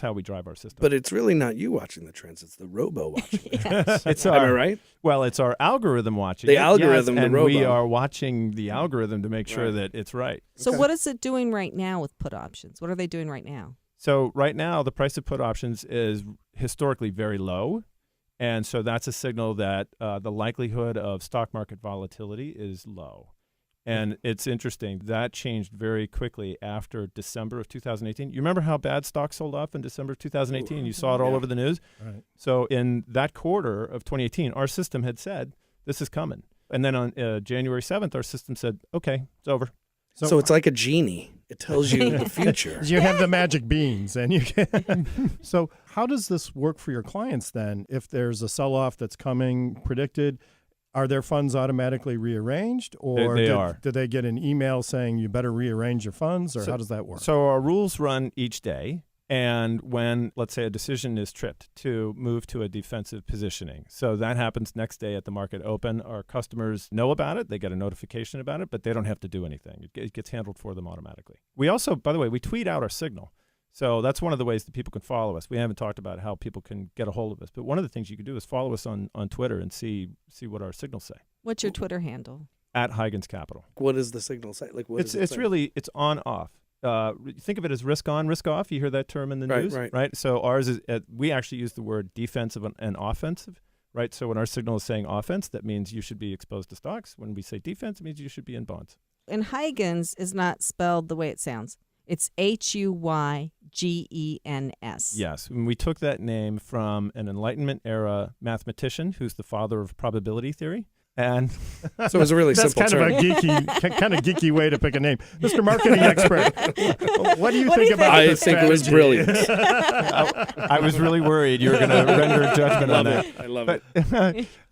H: how we drive our system.
D: But it's really not you watching the trends; it's the Robo watching the trends.
H: Am
D: I right?
H: Well, it's our algorithm watching
D: the algorithm,
H: and
D: the Robo.
H: we are watching the algorithm to make sure that it's right.
C: So what is it doing right now with put options? What are they doing right now?
H: So right now, the price of put options is historically very low, and so that's a signal that the likelihood of stock market volatility is low. And it's interesting. That changed very quickly after December of 2018. You remember how bad stocks sold off in December of 2018? You saw it all over the news.
B: Right.
H: So in that quarter of 2018, our system had said, this is coming. And then on January 7th, our system said, okay, it's over.
D: So it's like a genie. It tells you the future.
B: You have the magic beans, and you can. So how does this work for your clients then? If there's a sell-off that's coming predicted, are their funds automatically rearranged, or do they get an email saying you better rearrange your funds, or how does that work?
H: So our rules run each day, and when, let's say, a decision is tripped to move to a defensive positioning. So that happens next day at the market open. Our customers know about it. They get a notification about it, but they don't have to do anything. It gets handled for them automatically. We also, by the way, we tweet out our signal. So that's one of the ways that people can follow us. We haven't talked about how people can get a hold of us, but one of the things you can do is follow us on Twitter and see what our signals say.
C: What's your Twitter handle?
H: At Huygens Capital.
D: What does the signal say? Like what?
H: It's on off. Think of it as risk on, risk off. You hear that term in the news, right? So ours is we actually use the word defensive and offensive, right? So when our signal is saying offense, that means you should be exposed to stocks. When we say defense, it means you should be in bonds.
C: And Huygens is not spelled the way it sounds. It's Huygens.
H: Yes. And we took that name from an Enlightenment era mathematician who's the father of probability theory. And
D: so it's a really
B: that's
D: simple
B: kind
D: term.
B: Of a kind of geeky way to pick a name. Mr. Marketing Expert, what do you think about this
D: I think it was brilliant.
H: I was really worried you were going to render judgment on that.
D: I love it.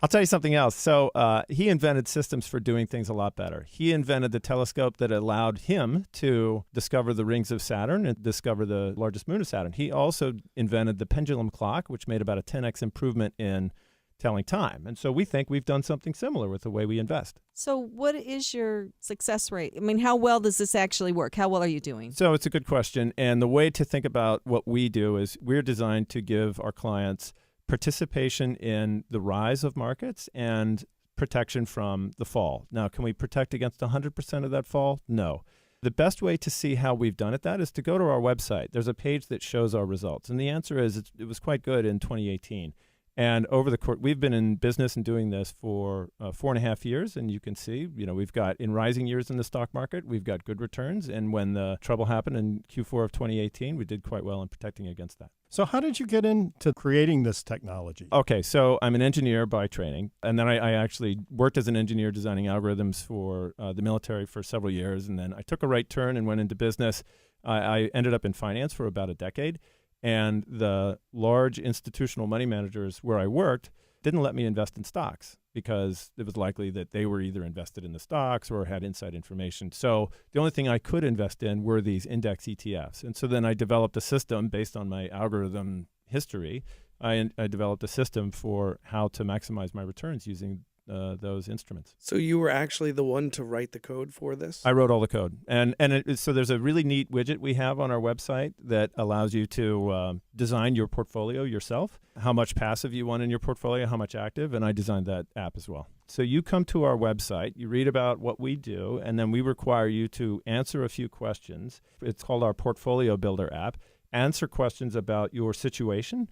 H: I'll tell you something else. So he invented systems for doing things a lot better. He invented the telescope that allowed him to discover the rings of Saturn and discover the largest moon of Saturn. He also invented the pendulum clock, which made about a 10x improvement in telling time. And so we think we've done something similar with the way we invest.
C: So what is your success rate? I mean, how well does this actually work? How well are you doing?
H: So it's a good question. And the way to think about what we do is we're designed to give our clients participation in the rise of markets and protection from the fall. Now, can we protect against 100% of that fall? No. The best way to see how we've done that is to go to our website. There's a page that shows our results. And the answer is it was quite good in 2018. And over the course, we've been in business and doing this for 4.5 years. And you can see, we've got in rising years in the stock market, we've got good returns. And when the trouble happened in Q4 of 2018, we did quite well in protecting against that.
B: So how did you get into creating this technology?
H: Okay, so I'm an engineer by training. And then I actually worked as an engineer designing algorithms for the military for several years. And then I took a right turn and went into business. I ended up in finance for about a decade. And the large institutional money managers where I worked didn't let me invest in stocks because it was likely that they were either invested in the stocks or had inside information. So the only thing I could invest in were these index ETFs. And so then I developed a system based on my algorithm history. I developed a system for how to maximize my returns using those instruments.
D: So you were actually the one to write the code for this?
H: I wrote all the code. So there's a really neat widget we have on our website that allows you to design your portfolio yourself, how much passive you want in your portfolio, how much active, and I designed that app as well. So you come to our website, you read about what we do, and then we require you to answer a few questions. It's called our Portfolio Builder app. Answer questions about your situation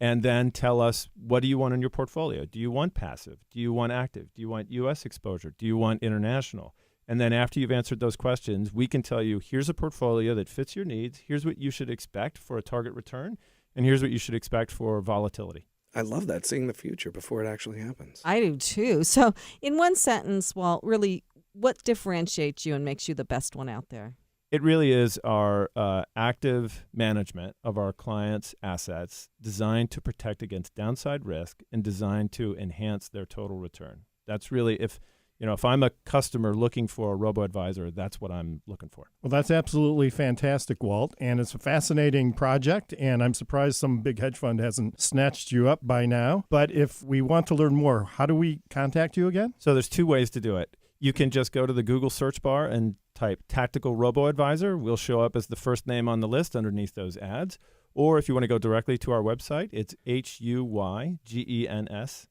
H: and then tell us, what do you want in your portfolio? Do you want passive? Do you want active? Do you want U.S. exposure? Do you want international? And then after you've answered those questions, we can tell you, here's a portfolio that fits your needs. Here's what you should expect for a target return. And here's what you should expect for volatility.
D: I love that, seeing the future before it actually happens.
C: I do too. So in one sentence, Walt, really, what differentiates you and makes you the best one out there?
H: It really is our active management of our clients' assets, designed to protect against downside risk and designed to enhance their total return. That's really, if I'm a customer looking for a robo-advisor, that's what I'm looking for.
B: Well, that's absolutely fantastic, Walt, and it's a fascinating project, and I'm surprised some big hedge fund hasn't snatched you up by now. But if we want to learn more, how do we contact you again?
H: So there's two ways to do it. You can just go to the Google search bar and type Tactical Robo-Advisor. We'll show up as the first name on the list underneath those ads. Or if you want to go directly to our website, it's HUYGENS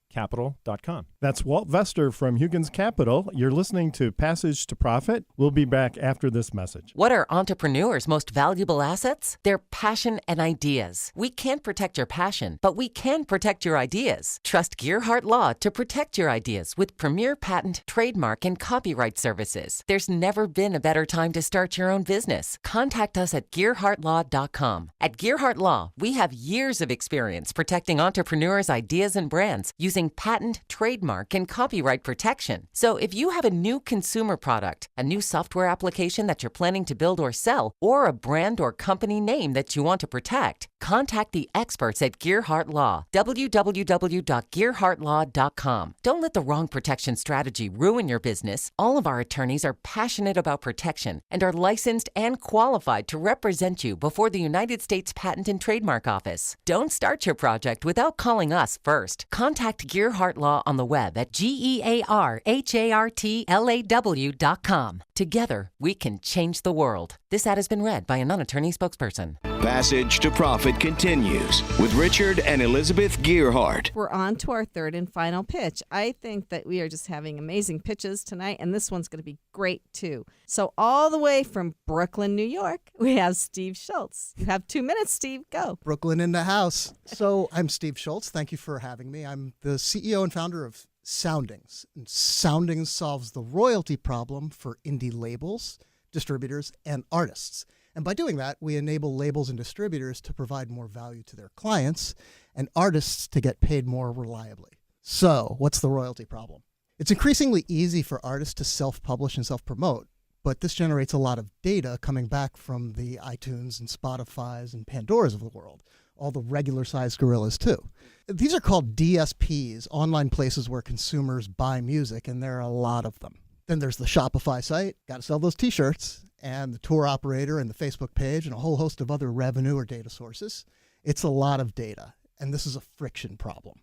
H: capital.com.
B: That's Walt Vester from Huygens Capital. You're listening to Passage to Profit. We'll be back after this message.
E: What are entrepreneurs' most valuable assets? Their passion and ideas. We can't protect your passion, but we can protect your ideas. Trust Gerhart Law to protect your ideas with premier patent, trademark, and copyright services. There's never been a better time to start your own business. Contact us at GerhartLaw.com. At Gerhart Law, we have years of experience protecting entrepreneurs' ideas and brands using patent, trademark, and copyright protection. So if you have a new consumer product, a new software application that you're planning to build or sell, or a brand or company name that you want to protect, contact the experts at Gerhart Law. www.gerhartlaw.com. Don't let the wrong protection strategy ruin your business. All of our attorneys are passionate about protection and are licensed and qualified to represent you before the United States Patent and Trademark Office. Don't start your project without calling us first. Contact Gerhart Law on the web at GERHARTLAW.com. Together, we can change the world. This ad has been read by a non-attorney spokesperson.
A: Passage to Profit continues with Richard and Elizabeth Gerhart.
C: We're on to our third and final pitch. I think that we are just having amazing pitches tonight, and this one's going to be great too. So all the way from Brooklyn, New York, we have Steve Schultz. You have 2 minutes, Steve. Go.
I: Brooklyn in the house. So I'm Steve Schultz. Thank you for having me. I'm the CEO and founder of Soundings. And Soundings solves the royalty problem for indie labels, distributors, and artists. And by doing that, we enable labels and distributors to provide more value to their clients and artists to get paid more reliably. So what's the royalty problem? It's increasingly easy for artists to self-publish and self-promote, but this generates a lot of data coming back from the iTunes and Spotifys and Pandoras of the world, all the regular-sized gorillas too. These are called DSPs, online places where consumers buy music, and there are a lot of them. Then there's the Shopify site, got to sell those t-shirts, and the tour operator and the Facebook page and a whole host of other revenue or data sources. It's a lot of data, and this is a friction problem.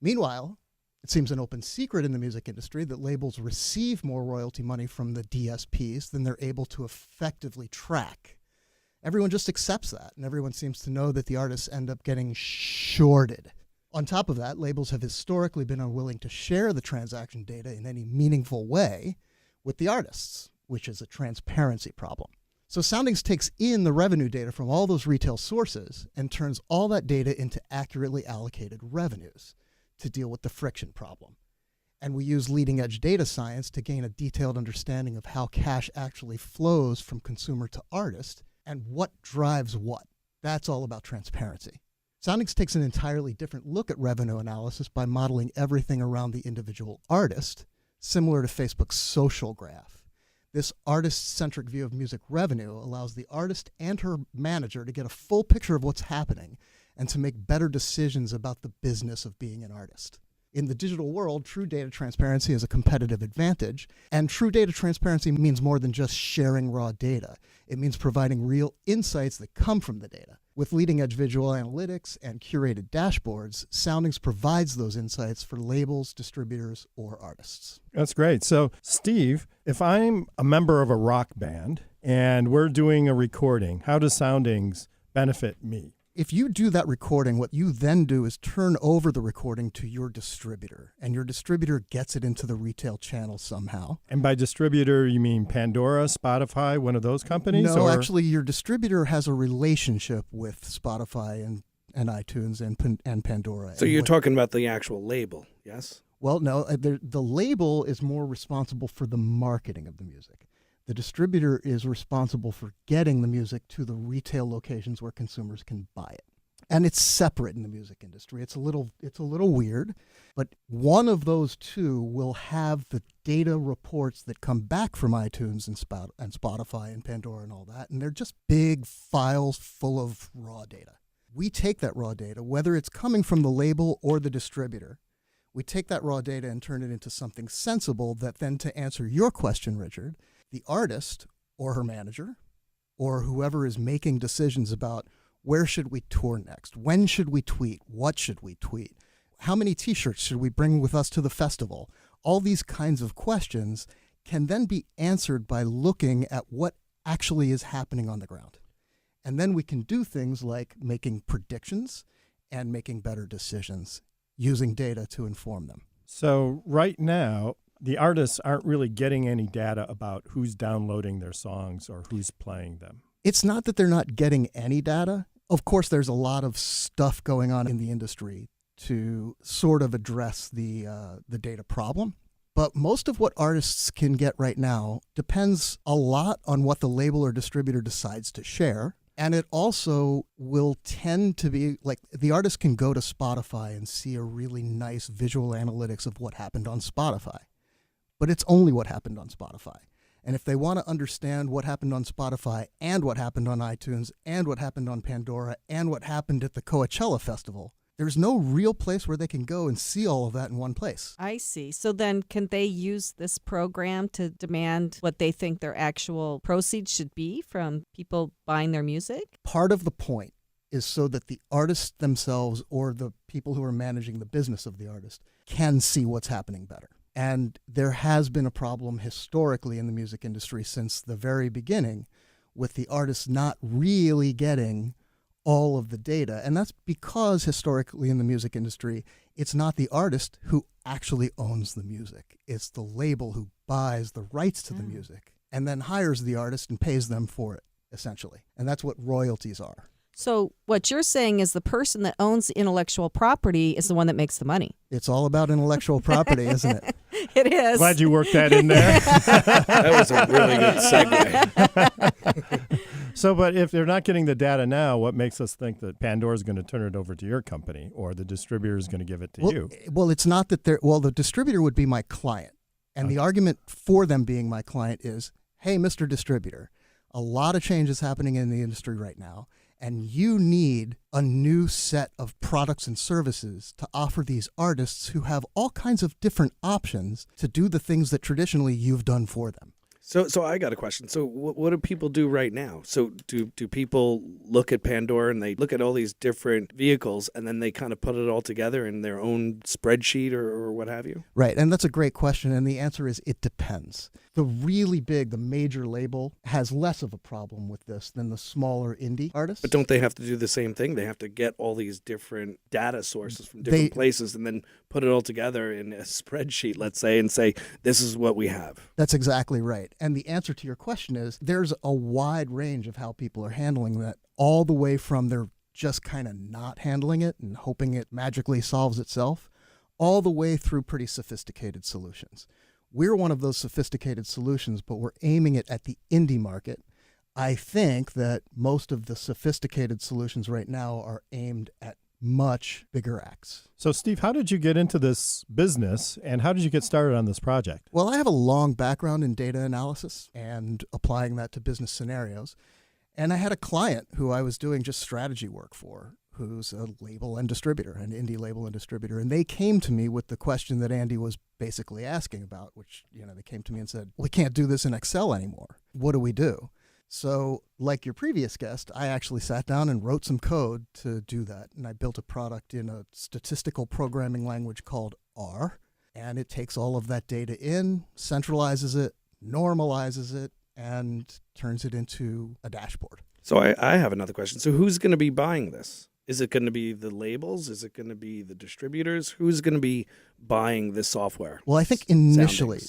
I: Meanwhile, it seems an open secret in the music industry that labels receive more royalty money from the DSPs than they're able to effectively track. Everyone just accepts that, and everyone seems to know that the artists end up getting shorted. On top of that, labels have historically been unwilling to share the transaction data in any meaningful way with the artists, which is a transparency problem. So Soundings takes in the revenue data from all those retail sources and turns all that data into accurately allocated revenues to deal with the friction problem. And we use leading edge data science to gain a detailed understanding of how cash actually flows from consumer to artist and what drives what. That's all about transparency. Soundings takes an entirely different look at revenue analysis by modeling everything around the individual artist, similar to Facebook's social graph. This artist-centric view of music revenue allows the artist and her manager to get a full picture of what's happening and to make better decisions about the business of being an artist. In the digital world, true data transparency is a competitive advantage, and true data transparency means more than just sharing raw data. It means providing real insights that come from the data. With leading-edge visual analytics and curated dashboards, Soundings provides those insights for labels, distributors, or artists.
B: That's great. So, Steve, if I'm a member of a rock band and we're doing a recording, how does Soundings benefit me?
I: If you do that recording, what you then do is turn over the recording to your distributor, and your distributor gets it into the retail channel somehow.
B: And by distributor, you mean Pandora, Spotify, one of those companies?
I: No, actually, your distributor has a relationship with Spotify and iTunes and Pandora.
D: So you're talking about the actual label, yes?
I: Well, no, the label is more responsible for the marketing of the music. The distributor is responsible for getting the music to the retail locations where consumers can buy it. And it's separate in the music industry. It's a little weird, but one of those two will have the data reports that come back from iTunes and Spotify and Pandora and all that, and they're just big files full of raw data. We take that raw data, whether it's coming from the label or the distributor, we take that raw data and turn it into something sensible that then, to answer your question, Richard, the artist or her manager or whoever is making decisions about where should we tour next? When should we tweet? What should we tweet? How many T-shirts should we bring with us to the festival? All these kinds of questions can then be answered by looking at what actually is happening on the ground. And then we can do things like making predictions and making better decisions using data to inform them.
B: So right now, the artists aren't really getting any data about who's downloading their songs or who's playing them.
I: It's not that they're not getting any data. Of course, there's a lot of stuff going on in the industry to sort of address the data problem. But most of what artists can get right now depends a lot on what the label or distributor decides to share. And it also will tend to be like the artist can go to Spotify and see a really nice visual analytics of what happened on Spotify. But it's only what happened on Spotify. And if they want to understand what happened on Spotify and what happened on iTunes and what happened on Pandora and what happened at the Coachella Festival, there's no real place where they can go and see all of that in one place.
C: I see. So then can they use this program to demand what they think their actual proceeds should be from people buying their music?
I: Part of the point is so that the artists themselves or the people who are managing the business of the artist can see what's happening better. And there has been a problem historically in the music industry since the very beginning with the artists not really getting all of the data. And that's because historically in the music industry, it's not the artist who actually owns the music. It's the label who buys the rights to the music and then hires the artist and pays them for it, essentially. And that's what royalties are.
C: So what you're saying is the person that owns the intellectual property is the one that makes the money.
I: It's all about intellectual property, isn't it?
C: It is.
B: Glad you worked that in there.
D: That was a really good segue.
B: So, but if they're not getting the data now, what makes us think that Pandora is going to turn it over to your company or the distributor is going to give it to you?
I: Well, it's not that the distributor would be my client. And the argument for them being my client is, hey, Mr. Distributor, a lot of change is happening in the industry right now. And you need a new set of products and services to offer these artists who have all kinds of different options to do the things that traditionally you've done for them.
D: So I got a question. So what do people do right now? So do people look at Pandora and they look at all these different vehicles and then they kind of put it all together in their own spreadsheet or what have you?
I: Right. And that's a great question. And the answer is it depends. The really big, the major label has less of a problem with this than the smaller indie artists.
D: But don't they have to do the same thing? They have to get all these different data sources from different places and then put it all together in a spreadsheet, let's say, and say, this is what we have.
I: That's exactly right. And the answer to your question is there's a wide range of how people are handling that, all the way from they're just kind of not handling it and hoping it magically solves itself, all the way through pretty sophisticated solutions. We're one of those sophisticated solutions, but we're aiming it at the indie market. I think that most of the sophisticated solutions right now are aimed at much bigger acts.
B: So, Steve, how did you get into this business and how did you get started on this project?
I: Well, I have a long background in data analysis and applying that to business scenarios. And I had a client who I was doing just strategy work for, who's a label and distributor, an indie label and distributor. And they came to me with the question that Andy was basically asking about, which, they came to me and said, we can't do this in Excel anymore. What do we do? So like your previous guest, I actually sat down and wrote some code to do that. And I built a product in a statistical programming language called R. And it takes all of that data in, centralizes it, normalizes it, and turns it into a dashboard.
D: So I have another question. So who's going to be buying this? Is it going to be the labels? Is it going to be the distributors? Who's going to be buying this software?
I: Well, I think initially,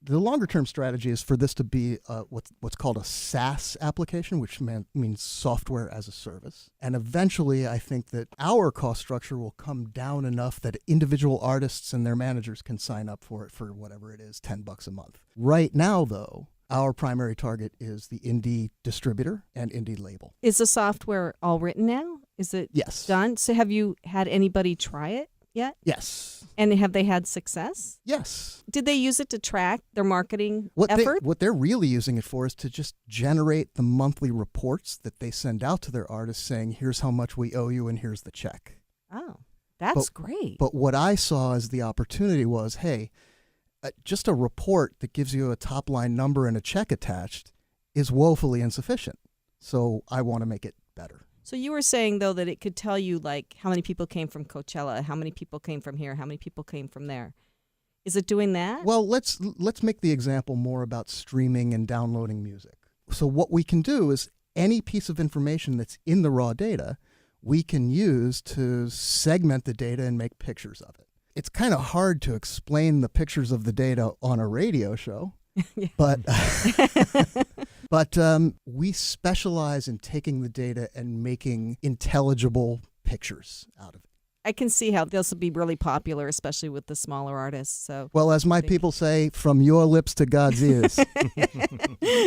I: The longer-term strategy is for this to be what's called a SaaS application, which means software as a service. And eventually, I think that our cost structure will come down enough that individual artists and their managers can sign up for it for whatever it is, $10 a month. Right now, though, our primary target is the indie distributor and indie label.
C: Is the software all written now? Is it
I: Yes.
C: done? So have you had anybody try it yet?
I: Yes.
C: And have they had success?
I: Yes.
C: Did they use it to track their marketing
I: What
C: effort?
I: what they're really using it for is to just generate the monthly reports that they send out to their artists saying, here's how much we owe you and here's the check.
C: Oh, that's great.
I: But what I saw as the opportunity was, hey, just a report that gives you a top line number and a check attached is woefully insufficient. So I want to make it better.
C: So you were saying, though, that it could tell you, like, how many people came from Coachella, how many people came from here, how many people came from there. Is it doing that?
I: Well, let's make the example more about streaming and downloading music. So what we can do is any piece of information that's in the raw data, we can use to segment the data and make pictures of it. It's kind of hard to explain the pictures of the data on a radio show, but we specialize in taking the data and making intelligible pictures out of it.
C: I can see how this will be really popular, especially with the smaller artists. So,
I: well, as my people say, from your lips to God's ears.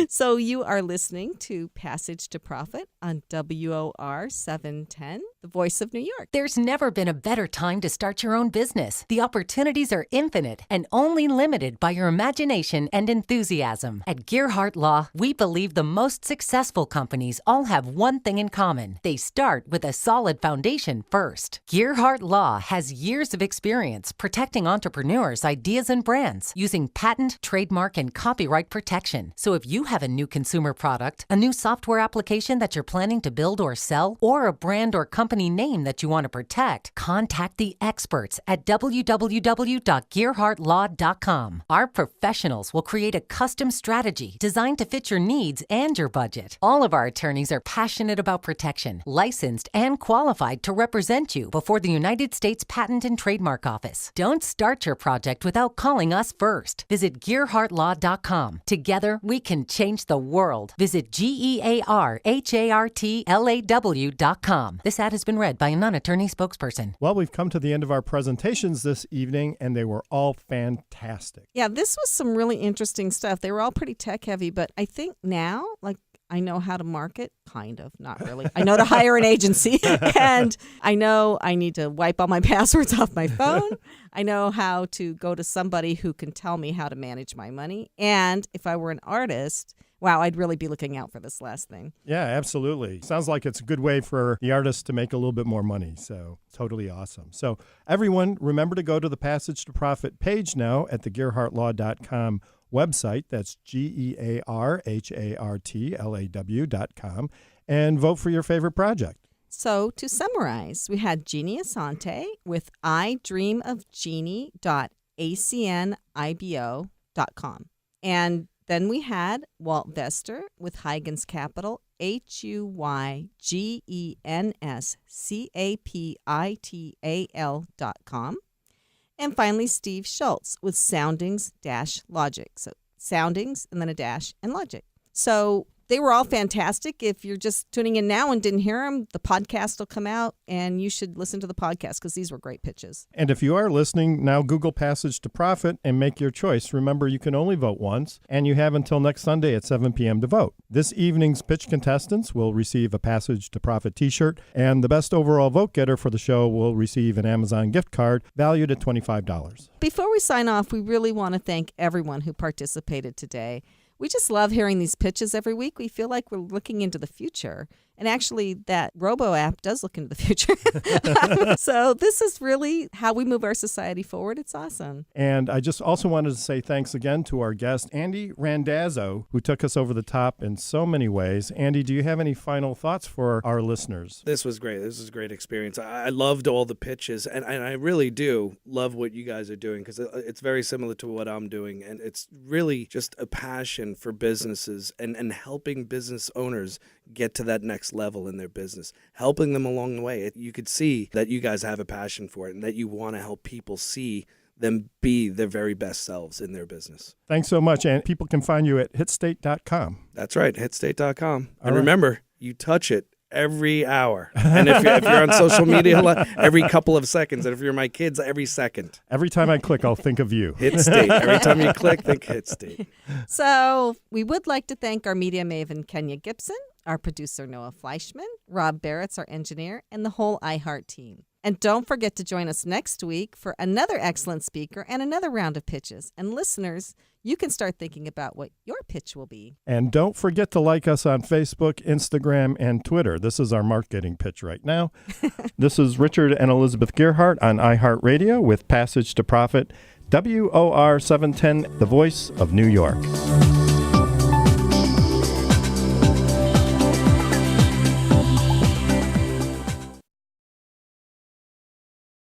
C: So you are listening to Passage to Profit on WOR 710, the voice of New York.
E: There's never been a better time to start your own business. The opportunities are infinite and only limited by your imagination and enthusiasm. At Gerhart Law, we believe the most successful companies all have one thing in common. They start with a solid foundation first. Gerhart Law has years of experience protecting entrepreneurs' ideas and brands using patent, trademark, and copyright protection. So if you have a new consumer product, a new software application that you're planning to build or sell, or a brand or company name that you want to protect, contact the experts at www.gerhartlaw.com. Our professionals will create a custom strategy designed to fit your needs and your budget. All of our attorneys are passionate about protection, licensed and qualified to represent you before the United States Patent and Trademark Office. Don't start your project without calling us first. Visit GerhartLaw.com. Together, we can change the world. Visit GerhartLaw.com. This ad has been read by a non-attorney spokesperson.
B: Well, we've come to the end of our presentations this evening, and they were all fantastic.
C: Yeah, this was some really interesting stuff. They were all pretty tech heavy, but I think now, like, I know how to market, kind of, not really. I know to hire an agency, and I know I need to wipe all my passwords off my phone. I know how to go to somebody who can tell me how to manage my money. And if I were an artist, wow, I'd really be looking out for this last thing.
B: Yeah, absolutely. Sounds like it's a good way for the artist to make a little bit more money. So totally awesome. So everyone, remember to go to the Passage to Profit page now at the GerhartLaw.com website. That's GerhartLaw.com, and vote for your favorite project.
C: So to summarize, we had Jeannie Asante with idreamofjeannie.acnibo.com. And then we had Walt Vester with Huygens Capital, HuygenScapital.com. And finally, Steve Schultz with Soundings-Logic. So Soundings and then a dash and Logic. So they were all fantastic. If you're just tuning in now and didn't hear them, the podcast will come out and you should listen to the podcast because these were great pitches.
B: And if you are listening, now Google Passage to Profit and make your choice. Remember, you can only vote once, and you have until next Sunday at 7 p.m. to vote. This evening's pitch contestants will receive a Passage to Profit t-shirt, and the best overall vote getter for the show will receive an Amazon gift card valued at $25.
C: Before we sign off, we really want to thank everyone who participated today. We just love hearing these pitches every week. We feel like we're looking into the future. And actually, that Robo app does look into the future. So this is really how we move our society forward. It's awesome.
B: And I just also wanted to say thanks again to our guest, Andy Randazzo, who took us over the top in so many ways. Andy, do you have any final thoughts for our listeners?
D: This was great. This was a great experience. I loved all the pitches, and I really do love what you guys are doing because it's very similar to what I'm doing, and it's really just a passion for businesses and helping business owners get to that next level in their business, helping them along the way. You could see that you guys have a passion for it and that you want to help people see them be their very best selves in their business.
B: Thanks so much. And people can find you at hitstate.com.
D: That's right, hitstate.com.
B: All
D: And
B: right.
D: remember, you touch it every hour. And if you're on social media, every couple of seconds. And if you're my kids, every second.
B: Every time I click, I'll think of you.
D: HitState. Every time you click, think HitState.
C: So we would like to thank our media maven, Kenya Gibson, our producer, Noah Fleischman, Rob Barrett's our engineer, and the whole iHeart team. And don't forget to join us next week for another excellent speaker and another round of pitches. And listeners, you can start thinking about what your pitch will be.
B: And don't forget to like us on Facebook, Instagram, and Twitter. This is our marketing pitch right now. This is Richard and Elizabeth Gerhart on iHeartRadio with Passage to Profit, WOR 710, the voice of New York.